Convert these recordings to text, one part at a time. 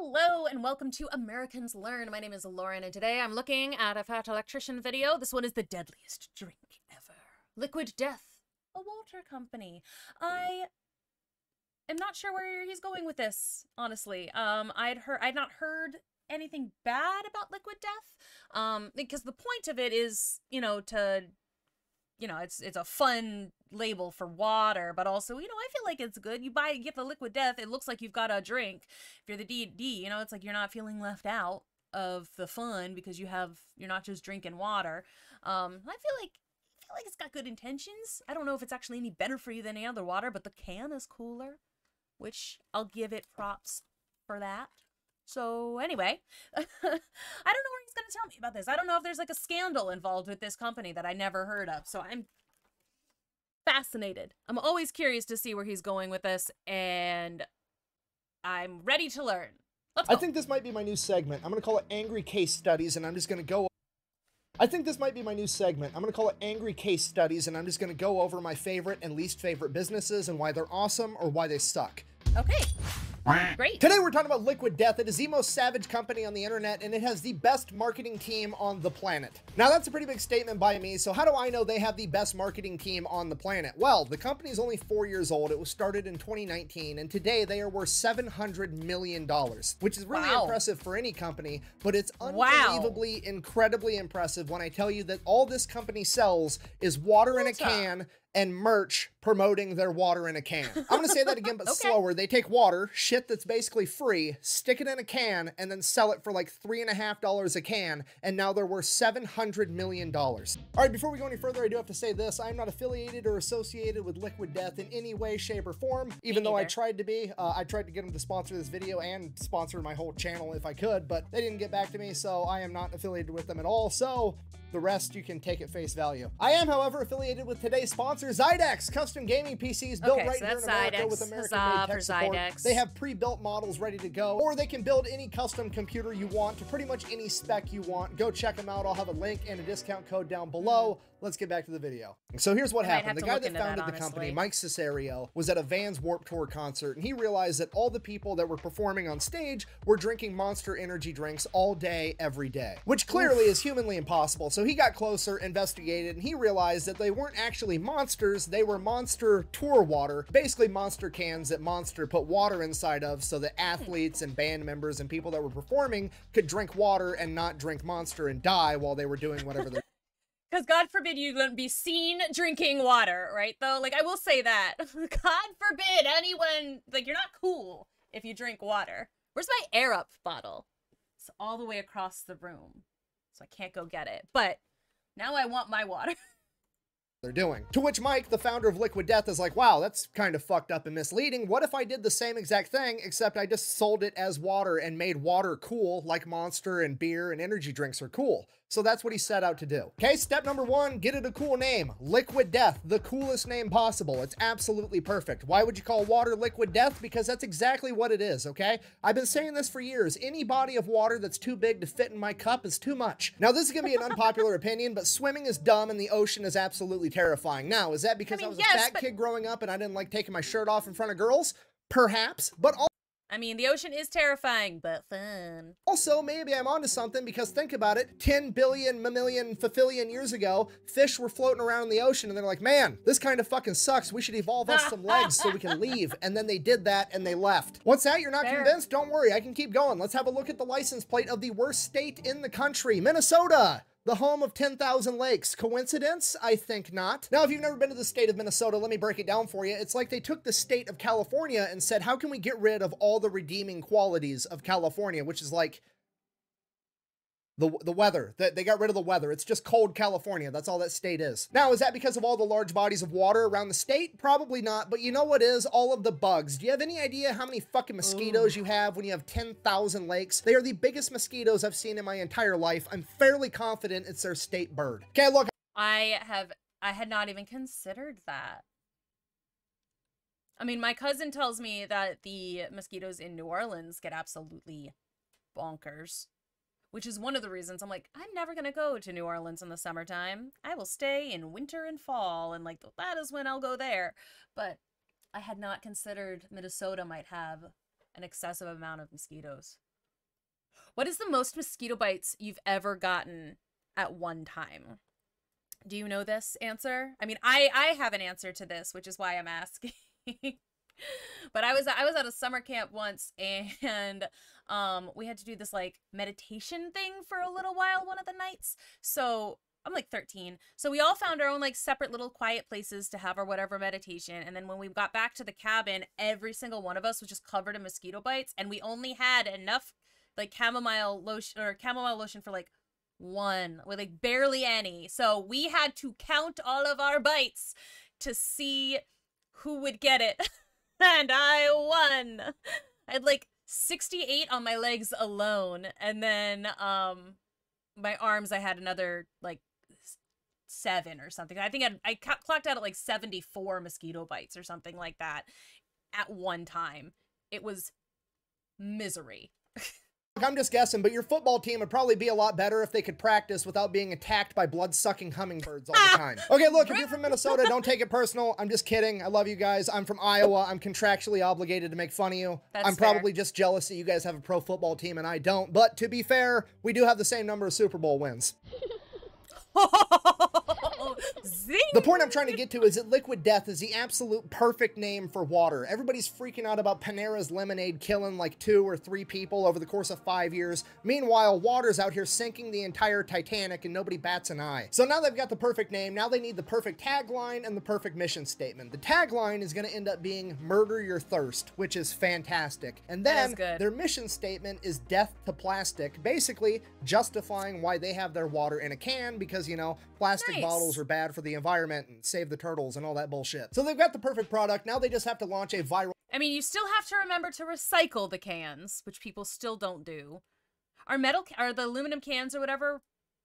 Hello and welcome to Americans Learn. My name is Lauren and today I'm looking at a Fat Electrician video. This one is the deadliest drink ever. Liquid Death, a water company. I am not sure where he's going with this, honestly. I'd not heard anything bad about Liquid Death, because the point of it is, it's a fun label for water, but also, I feel like it's good. You get the Liquid Death, it looks like you've got a drink. If you're the D&D, it's like you're not feeling left out of the fun because you're not just drinking water. I feel like it's got good intentions. I don't know if it's actually any better for you than any other water, but the can is cooler, which I'll give it props for that. So anyway, I don't know where he's going to tell me about this. I don't know if there's like a scandal involved with this company that I never heard of. So I'm fascinated. I'm always curious to see where he's going with this, and I'm ready to learn. Let's go. I think this might be my new segment. I'm going to call it Angry Case Studies, and I'm just going to go... I think this might be my new segment. I'm going to call it Angry Case Studies, and I'm just going to go over my favorite and least favorite businesses and why they're awesome or why they suck. Okay. Great. Today we're talking about Liquid Death. It is the most savage company on the internet, and it has the best marketing team on the planet. Now that's a pretty big statement by me, so how do I know they have the best marketing team on the planet? Well, the company is only 4 years old. It was started in 2019, and today they are worth $700 million, which is really impressive for any company, but it's unbelievably, incredibly impressive when I tell you that all this company sells is water in a can and merch promoting their water in a can. I'm gonna say that again, but slower. They take water, shit that's basically free, stick it in a can, and then sell it for like $3.50 a can, and now they're worth $700 million. All right, before we go any further, I do have to say this. I'm not affiliated or associated with Liquid Death in any way, shape, or form, even though I tried to be. I tried to get them to sponsor this video and sponsor my whole channel if I could, but they didn't get back to me, so I am not affiliated with them at all, so the rest you can take at face value. I am, however, affiliated with today's sponsor, Zydex, custom gaming PCs built right here in America with American-made tech support. They have pre-built models ready to go, or they can build any custom computer you want to pretty much any spec you want. Go check them out. I'll have a link and a discount code down below. Let's get back to the video. So here's what happened. The guy that founded the company, Mike Cesario, was at a Vans Warped Tour concert, and he realized that all the people that were performing on stage were drinking Monster energy drinks all day, every day, which clearly is humanly impossible. So he got closer, investigated, and he realized that they weren't actually monsters. They were Monster tour water, basically Monster cans that Monster put water inside of so that athletes and band members and people that were performing could drink water and not drink Monster and die while they were doing whatever they're because God forbid you wouldn't be seen drinking water, right? Though, like, I will say that. God forbid anyone, like, you're not cool if you drink water. Where's my Air Up bottle? It's all the way across the room, so I can't go get it. But now I want my water. They're doing. To which Mike, the founder of Liquid Death, is like, wow, that's kind of fucked up and misleading. What if I did the same exact thing, except I just sold it as water and made water cool, like Monster and beer and energy drinks are cool? So that's what he set out to do. Okay, step number one, get it a cool name. Liquid Death, the coolest name possible. It's absolutely perfect. Why would you call water Liquid Death? Because that's exactly what it is, okay? I've been saying this for years. Any body of water that's too big to fit in my cup is too much. Now, this is gonna be an unpopular opinion, but swimming is dumb and the ocean is absolutely terrifying. Now, is that because I was a fat kid growing up and I didn't like taking my shirt off in front of girls? Perhaps, but I mean, the ocean is terrifying, but fun. Also, maybe I'm onto something because think about it, 10 billion, mammalian, fafillion years ago, fish were floating around in the ocean and they're like, man, this kind of fucking sucks. We should evolve us some legs so we can leave. And then they did that and they left. What's that? You're not convinced? Don't worry, I can keep going. Let's have a look at the license plate of the worst state in the country, Minnesota. The home of 10,000 lakes. Coincidence? I think not. Now, if you've never been to the state of Minnesota, let me break it down for you. It's like they took the state of California and said, how can we get rid of all the redeeming qualities of California, which is like the weather. They got rid of the weather. It's just cold California. That's all that state is. Now, is that because of all the large bodies of water around the state? Probably not, but you know what is? All of the bugs. Do you have any idea how many fucking mosquitoes you have when you have 10,000 lakes? They are the biggest mosquitoes I've seen in my entire life. I'm fairly confident it's their state bird. Okay, look. I had not even considered that. I mean, my cousin tells me that the mosquitoes in New Orleans get absolutely bonkers. Which is one of the reasons I'm like, I'm never gonna go to New Orleans in the summertime. I will stay in winter and fall, and like that is when I'll go there. But I had not considered Minnesota might have an excessive amount of mosquitoes. What is the most mosquito bites you've ever gotten at one time? Do you know this answer? I mean, I have an answer to this, which is why I'm asking. But I was at a summer camp once, and we had to do this like meditation thing for a little while one of the nights. So I'm like 13. So we all found our own like separate little quiet places to have our whatever meditation. And then when we got back to the cabin, every single one of us was just covered in mosquito bites, and we only had enough like chamomile lotion for like one, with like barely any. So we had to count all of our bites to see who would get it. And I won. I had like 68 on my legs alone, and then my arms I had another like 7 or something. I think I clocked out at like 74 mosquito bites or something like that at one time. It was misery. I'm just guessing, but your football team would probably be a lot better if they could practice without being attacked by blood-sucking hummingbirds all the time. Okay, look, if you're from Minnesota, don't take it personal. I'm just kidding. I love you guys. I'm from Iowa. I'm contractually obligated to make fun of you. I'm probably just jealous that you guys have a pro football team and I don't. But to be fair, we do have the same number of Super Bowl wins. Zing. The point I'm trying to get to is that Liquid Death is the absolute perfect name for water. Everybody's freaking out about Panera's lemonade killing like 2 or 3 people over the course of 5 years. Meanwhile, water's out here sinking the entire Titanic and nobody bats an eye. So now they've got the perfect name, now they need the perfect tagline and the perfect mission statement. The tagline is going to end up being "Murder Your Thirst," which is fantastic. And then their mission statement is "Death to Plastic," basically justifying why they have their water in a can because, you know, plastic bottles are bad for the environment and save the turtles and all that bullshit. So they've got the perfect product. Now they just have to launch a viral... I mean, you still have to remember to recycle the cans, which people still don't do. Are the aluminum cans or whatever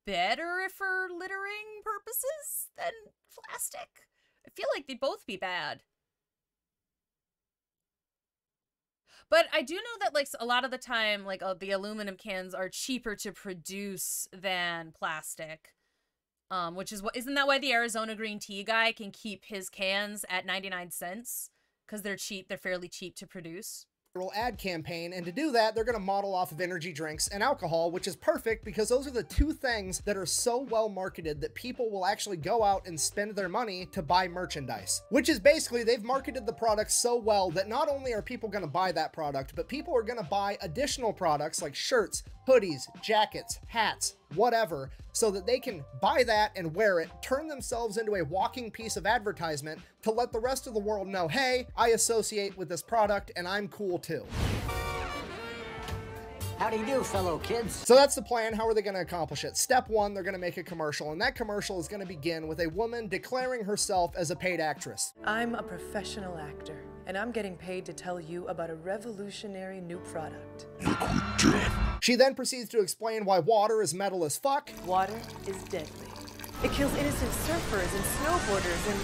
better for littering purposes than plastic? I feel like they'd both be bad. But I do know that like a lot of the time, like the aluminum cans are cheaper to produce than plastic. Which is isn't that why the Arizona green tea guy can keep his cans at 99 cents? Because they're cheap, they're fairly cheap to produce. Ad campaign, and to do that they're going to model off of energy drinks and alcohol, which is perfect because those are the 2 things that are so well marketed that people will actually go out and spend their money to buy merchandise, which is basically they've marketed the product so well that not only are people going to buy that product, but people are going to buy additional products like shirts, hoodies, jackets, hats, whatever, so that they can buy that and wear it, turn themselves into a walking piece of advertisement to let the rest of the world know, hey, I associate with this product and I'm cool too. How do you do, fellow kids? So that's the plan. How are they going to accomplish it? Step 1, they're going to make a commercial, and that commercial is going to begin with a woman declaring herself as a paid actress. I'm a professional actor, and I'm getting paid to tell you about a revolutionary new product. She then proceeds to explain why water is metal as fuck. Water is deadly. It kills innocent surfers and snowboarders and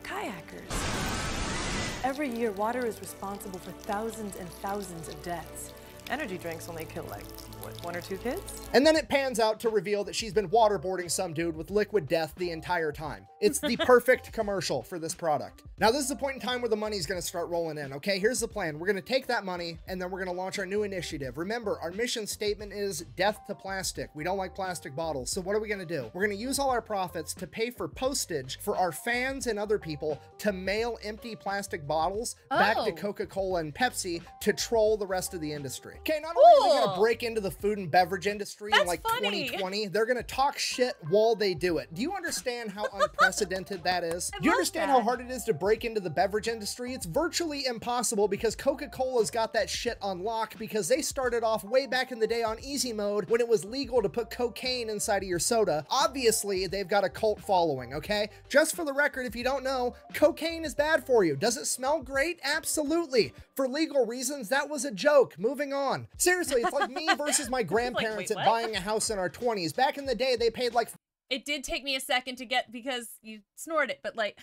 kayakers. Every year, water is responsible for thousands and thousands of deaths. Energy drinks only kill like, what, 1 or 2 kids? And then it pans out to reveal that she's been waterboarding some dude with liquid death the entire time. It's the perfect commercial for this product. Now this is the point in time where the money's going to start rolling in, okay? Here's the plan. We're going to take that money and then we're going to launch our new initiative. Remember, our mission statement is death to plastic. We don't like plastic bottles. So what are we going to do? We're going to use all our profits to pay for postage for our fans and other people to mail empty plastic bottles back to Coca-Cola and Pepsi to troll the rest of the industry. Okay, not only are they going to break into the food and beverage industry in like 2020, they're going to talk shit while they do it. Do you understand how unprecedented that is? Do you understand how hard it is to break into the beverage industry? It's virtually impossible because Coca-Cola's got that shit on lock because they started off way back in the day on easy mode when it was legal to put cocaine inside of your soda. Obviously, they've got a cult following, okay? Just for the record, if you don't know, cocaine is bad for you. Does it smell great? Absolutely. For legal reasons, that was a joke. Moving on. Seriously, it's like me versus my grandparents at buying a house in our 20s. Back in the day, they paid like... It did take me a second to get because you snored it, but like,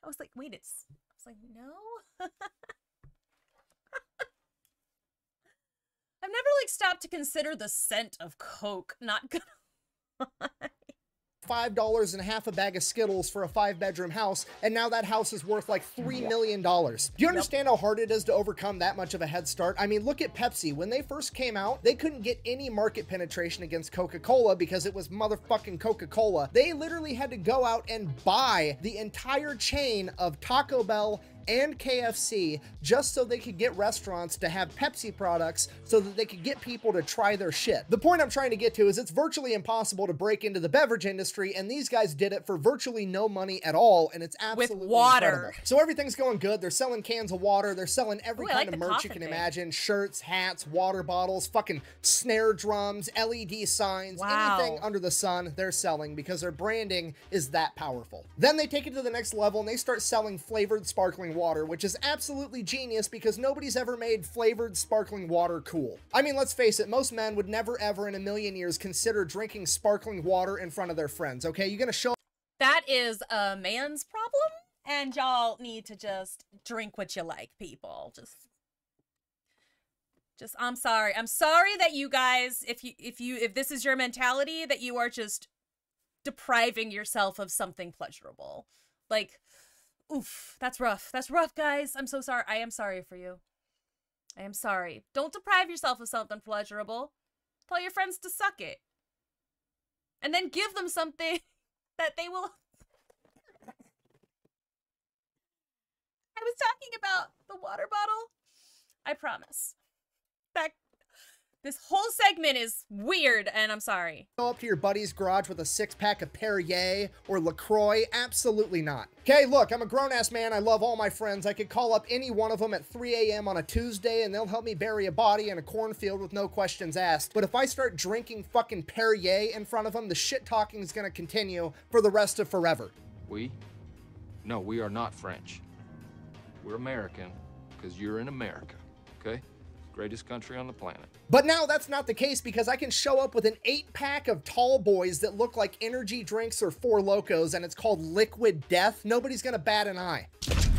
I was like, wait, I was like, no? I've never like stopped to consider the scent of Coke not good. $5 and half a bag of Skittles for a 5-bedroom house, and now that house is worth like $3 million. Do you understand how hard it is to overcome that much of a head start? I mean, look at Pepsi. When they first came out, they couldn't get any market penetration against Coca-Cola because it was motherfucking Coca-Cola. They literally had to go out and buy the entire chain of Taco Bell and KFC just so they could get restaurants to have Pepsi products so that they could get people to try their shit. The point I'm trying to get to is it's virtually impossible to break into the beverage industry, and these guys did it for virtually no money at all, and it's absolutely with water. Incredible. So everything's going good. They're selling cans of water. They're selling every kind of merch you can imagine. Shirts, hats, water bottles, fucking snare drums, LED signs, anything under the sun they're selling because their branding is that powerful. Then they take it to the next level and they start selling flavored sparkling water, which is absolutely genius because nobody's ever made flavored sparkling water cool. I mean, let's face it, most men would never ever in a million years consider drinking sparkling water in front of their friends, okay? You're gonna show that is a man's problem, and y'all need to just drink what you like, people. Just I'm sorry. I'm sorry that you guys, if this is your mentality, that you are just depriving yourself of something pleasurable. Like, oof, that's rough. That's rough, guys. I'm so sorry. I am sorry for you. I am sorry. Don't deprive yourself of something pleasurable. Tell your friends to suck it. And then give them something that they will... I was talking about the water bottle. I promise. This whole segment is weird, and I'm sorry. Go up to your buddy's garage with a 6-pack of Perrier or LaCroix? Absolutely not. Okay, look, I'm a grown-ass man. I love all my friends. I could call up any one of them at 3 a.m. on a Tuesday, and they'll help me bury a body in a cornfield with no questions asked. But if I start drinking fucking Perrier in front of them, the shit-talking is gonna continue for the rest of forever. We? No, we are not French. We're American, because you're in America, okay? Greatest country on the planet. But now that's not the case because I can show up with an 8-pack of tall boys that look like energy drinks or Four Locos, and it's called Liquid Death. Nobody's gonna bat an eye.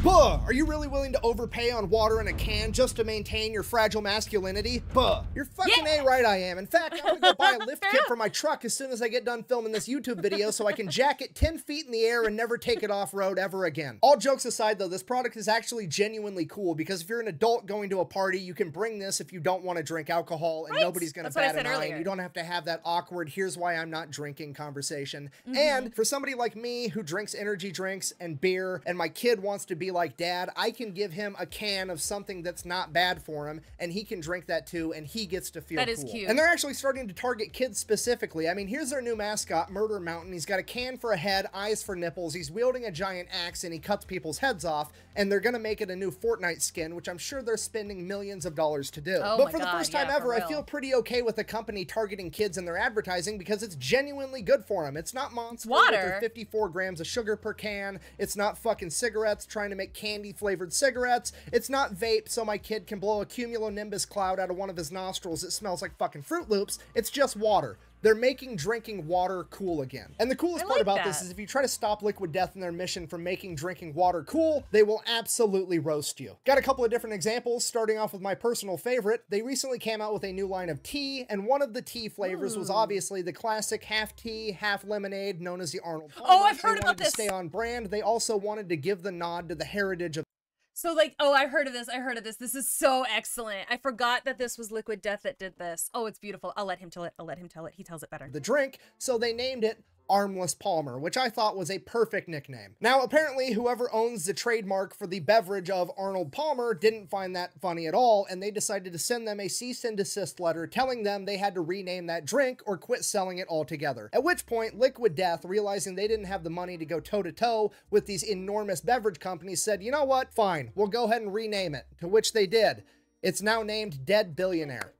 Buh! Are you really willing to overpay on water in a can just to maintain your fragile masculinity? Buh! You're fucking A-right I am. In fact, I'm gonna go buy a lift kit for my truck as soon as I get done filming this YouTube video so I can jack it 10 feet in the air and never take it off-road ever again. All jokes aside though, this product is actually genuinely cool because if you're an adult going to a party, you can bring this if you don't want to drink alcohol and nobody's gonna bat an eye and you don't have to have that awkward, here's why I'm not drinking conversation. And for somebody like me who drinks energy drinks and beer and my kid wants to be like dad, I can give him a can of something that's not bad for him and he can drink that too and he gets to feel cool. That is cute. And they're actually starting to target kids specifically. I mean, here's their new mascot, Murder Mountain. He's got a can for a head, eyes for nipples. He's wielding a giant axe and he cuts people's heads off, and they're gonna make it a new Fortnite skin, which I'm sure they're spending millions of dollars to do. But for the first time ever, I feel pretty okay with a company targeting kids in their advertising because it's genuinely good for them. It's not Monster with their 54 grams of sugar per can. It's not fucking cigarettes trying to make candy flavored cigarettes. It's not vape so my kid can blow a cumulonimbus cloud out of one of his nostrils that smells like fucking Fruit Loops. It's just water. They're making drinking water cool again. And the coolest part about this is if you try to stop Liquid Death in their mission from making drinking water cool, they will absolutely roast you. Got a couple of different examples, starting off with my personal favorite. They recently came out with a new line of tea, and one of the tea flavors was obviously the classic half tea, half lemonade, known as the Arnold Palmer. Oh, I've heard about this. To stay on brand, they also wanted to give the nod to the heritage of... So like, oh, I heard of this. I heard of this. This is so excellent. I forgot that this was Liquid Death that did this. Oh, it's beautiful. I'll let him tell it. I'll let him tell it. He tells it better. The drink, so they named it Armless Palmer, which I thought was a perfect nickname. Now, apparently, whoever owns the trademark for the beverage of Arnold Palmer didn't find that funny at all, and they decided to send them a cease and desist letter telling them they had to rename that drink or quit selling it altogether. At which point, Liquid Death, realizing they didn't have the money to go toe-to-toe with these enormous beverage companies, said, you know what? Fine, we'll go ahead and rename it. To which they did. It's now named Dead Billionaire.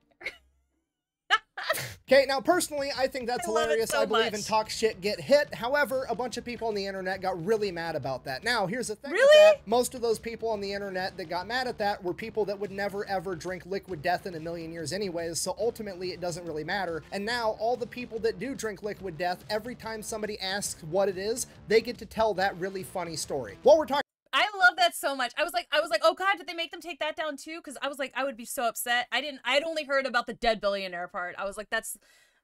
Okay, now personally, I think that's hilarious. I believe in talk shit, get hit. However, a bunch of people on the internet got really mad about that. Now, here's the thing with that. Most of those people on the internet that got mad at that were people that would never ever drink Liquid Death in a million years anyways, so ultimately it doesn't really matter. And now, all the people that do drink Liquid Death, every time somebody asks what it is, they get to tell that really funny story. While we're talking... I love that so much. I was like, oh God, did they make them take that down too? Because I was like, I would be so upset. I'd only heard about the Dead Billionaire part. I was like, that's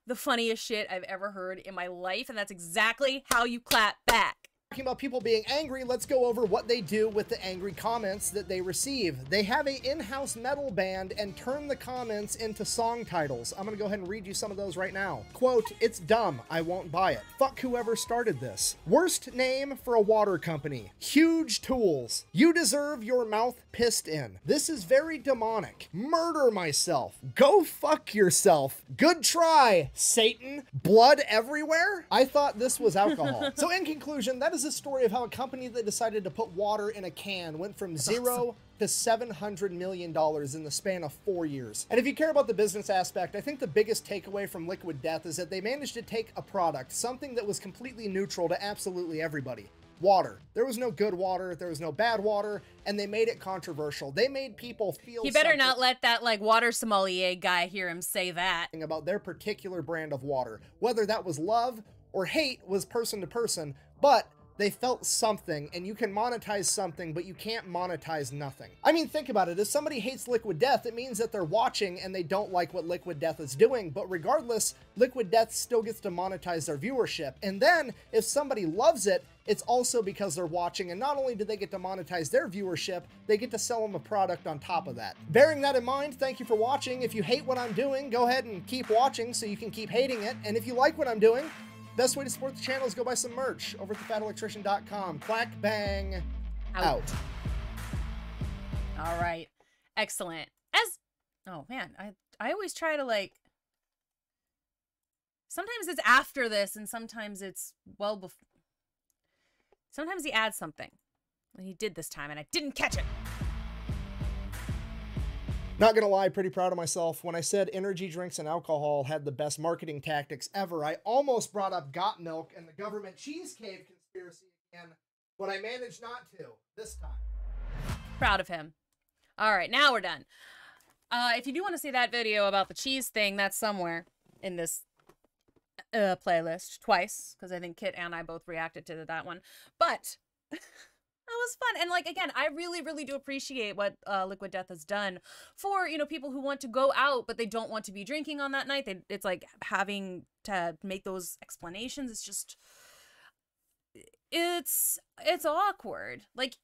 the funniest shit I've ever heard in my life, and that's exactly how you clap back. Talking about people being angry, let's go over what they do with the angry comments that they receive. They have a in-house metal band and turn the comments into song titles. I'm gonna go ahead and read you some of those right now. Quote, "It's dumb, I won't buy it. Fuck whoever started this. Worst name for a water company. Huge tools. You deserve your mouth pissed in. This is very demonic. Murder myself. Go fuck yourself. Good try, Satan. Blood everywhere?" I thought this was alcohol. So in conclusion, that is a story of how a company that decided to put water in a can went from zero to $700 million in the span of 4 years. And if you care about the business aspect, I think the biggest takeaway from Liquid Death is that they managed to take a product, something that was completely neutral to absolutely everybody. Water. There was no good water, there was no bad water, and they made it controversial. They made people feel He better not let that, like, water sommelier guy hear him say that. About their particular brand of water. Whether that was love or hate was person to person, but they felt something, and you can monetize something, but you can't monetize nothing. I mean, think about it. If somebody hates Liquid Death, it means that they're watching and they don't like what Liquid Death is doing, but regardless, Liquid Death still gets to monetize their viewership. And then, if somebody loves it, it's also because they're watching, and not only do they get to monetize their viewership, they get to sell them a product on top of that. Bearing that in mind, thank you for watching. If you hate what I'm doing, go ahead and keep watching so you can keep hating it. And if you like what I'm doing, best way to support the channel is go buy some merch over at thefatelectrician.com. Clack, bang, out. All right. Excellent. Oh man, I always try to, like, sometimes it's after this and sometimes it's well before. Sometimes he adds something. And he did this time and I didn't catch it. Not gonna lie, pretty proud of myself. When I said energy drinks and alcohol had the best marketing tactics ever, I almost brought up Got Milk and the government cheese cave conspiracy again, but I managed not to this time. Proud of him. All right, now we're done. If you do want to see that video about the cheese thing, that's somewhere in this playlist twice, because I think Kit and I both reacted to that one. But that was fun. And, like, again, I really, really do appreciate what Liquid Death has done for, you know, people who want to go out, but they don't want to be drinking on that night. It's like having to make those explanations. It's just, it's awkward. Like,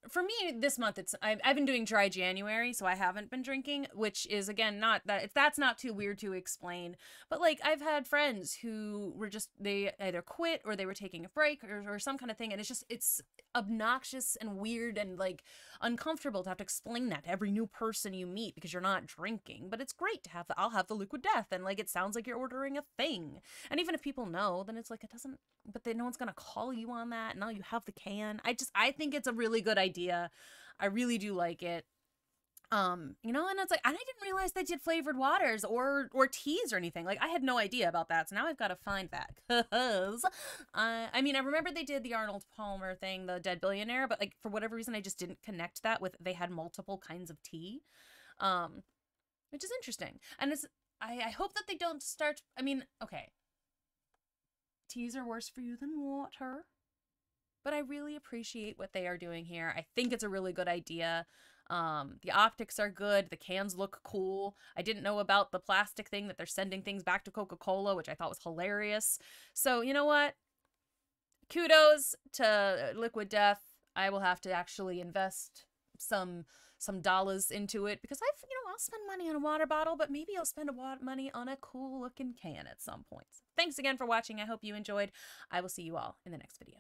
for me this month, I've been doing dry January, so I haven't been drinking, which is, again, that's not too weird to explain. But, like, I've had friends who were they either quit or they were taking a break or some kind of thing, and it's obnoxious and weird and, like, uncomfortable to have to explain that to every new person you meet because you're not drinking. But it's great to have I'll have the Liquid Death, and, like, it sounds like you're ordering a thing. And even if people know, then it's like it doesn't, but then no one's gonna call you on that. Now you have the can. I think it's a really good idea. I really do like it. You know, and it's like, I didn't realize they did flavored waters or teas or anything. Like, I had no idea about that, so now I've got to find that. Because, I mean, I remember they did the Arnold Palmer thing, the Dead Billionaire, but, like, for whatever reason, I just didn't connect that with, they had multiple kinds of tea, which is interesting. And I hope that they don't start, I mean, okay, teas are worse for you than water, but I really appreciate what they are doing here. I think it's a really good idea. The optics are good. The cans look cool. I didn't know about the plastic thing that they're sending things back to Coca-Cola, which I thought was hilarious. So, you know what? Kudos to Liquid Death. I will have to actually invest some dollars into it because I'll spend money on a water bottle, but maybe I'll spend money on a cool looking can at some point. Thanks again for watching. I hope you enjoyed. I will see you all in the next video.